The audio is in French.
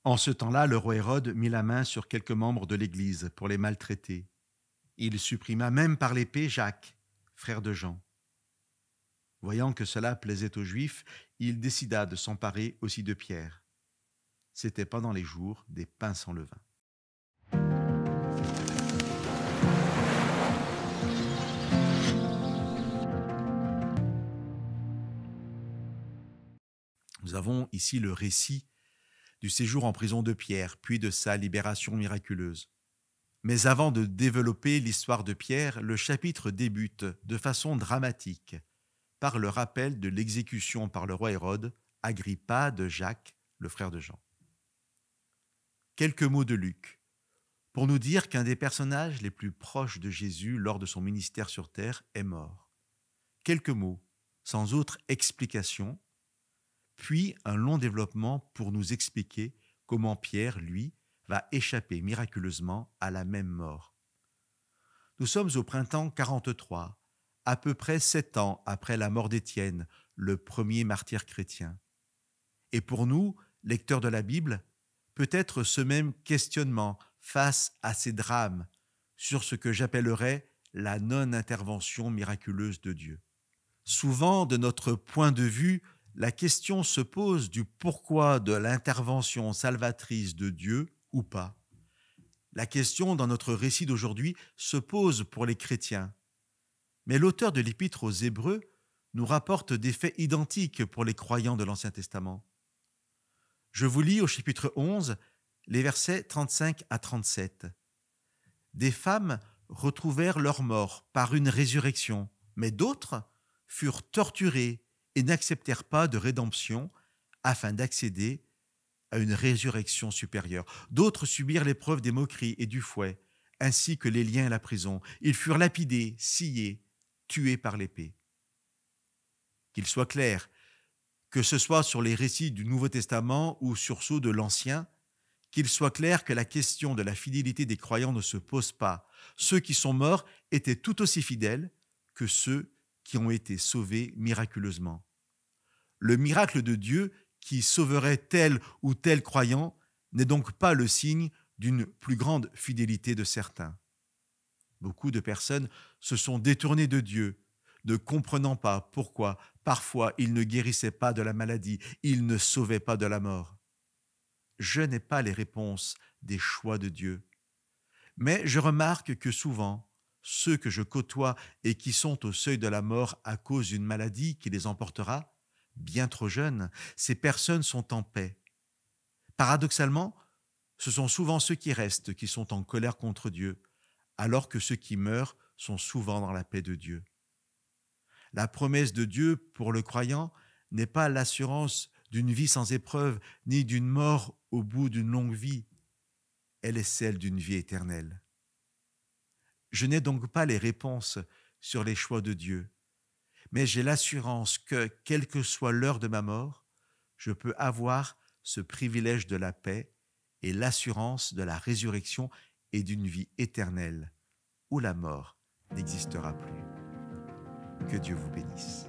En ce temps-là, le roi Hérode mit la main sur quelques membres de l'Église pour les maltraiter. Il supprima même par l'épée Jacques, frère de Jean. Voyant que cela plaisait aux Juifs, il décida de s'emparer aussi de Pierre. C'était pendant les jours des pains sans levain. Nous avons ici le récit du séjour en prison de Pierre, puis de sa libération miraculeuse. Mais avant de développer l'histoire de Pierre, le chapitre débute de façon dramatique par le rappel de l'exécution par le roi Hérode, Agrippa de Jacques, le frère de Jean. Quelques mots de Luc pour nous dire qu'un des personnages les plus proches de Jésus lors de son ministère sur terre est mort. Quelques mots, sans autre explication, puis un long développement pour nous expliquer comment Pierre, lui, va échapper miraculeusement à la même mort. Nous sommes au printemps 43, à peu près 7 ans après la mort d'Étienne, le premier martyr chrétien. Et pour nous, lecteurs de la Bible, peut-être ce même questionnement face à ces drames sur ce que j'appellerais la non-intervention miraculeuse de Dieu. Souvent, de notre point de vue, la question se pose du pourquoi de l'intervention salvatrice de Dieu ou pas. La question dans notre récit d'aujourd'hui se pose pour les chrétiens. Mais l'auteur de l'Épître aux Hébreux nous rapporte des faits identiques pour les croyants de l'Ancien Testament. Je vous lis au chapitre 11, les versets 35 à 37. Des femmes retrouvèrent leur mort par une résurrection, mais d'autres furent torturées et n'acceptèrent pas de rédemption afin d'accéder à une résurrection supérieure. D'autres subirent l'épreuve des moqueries et du fouet, ainsi que les liens à la prison. Ils furent lapidés, sciés, tués par l'épée. Qu'il soit clair, que ce soit sur les récits du Nouveau Testament ou sur ceux de l'Ancien, qu'il soit clair que la question de la fidélité des croyants ne se pose pas. Ceux qui sont morts étaient tout aussi fidèles que ceux qui ont été sauvés miraculeusement. Le miracle de Dieu qui sauverait tel ou tel croyant n'est donc pas le signe d'une plus grande fidélité de certains. Beaucoup de personnes se sont détournées de Dieu, ne comprenant pas pourquoi parfois il ne guérissait pas de la maladie, il ne sauvait pas de la mort. Je n'ai pas les réponses des choix de Dieu, mais je remarque que souvent, ceux que je côtoie et qui sont au seuil de la mort à cause d'une maladie qui les emportera, bien trop jeunes, ces personnes sont en paix. Paradoxalement, ce sont souvent ceux qui restent qui sont en colère contre Dieu, alors que ceux qui meurent sont souvent dans la paix de Dieu. La promesse de Dieu pour le croyant n'est pas l'assurance d'une vie sans épreuve, ni d'une mort au bout d'une longue vie. Elle est celle d'une vie éternelle. Je n'ai donc pas les réponses sur les choix de Dieu, mais j'ai l'assurance que, quelle que soit l'heure de ma mort, je peux avoir ce privilège de la paix et l'assurance de la résurrection et d'une vie éternelle, où la mort n'existera plus. Que Dieu vous bénisse.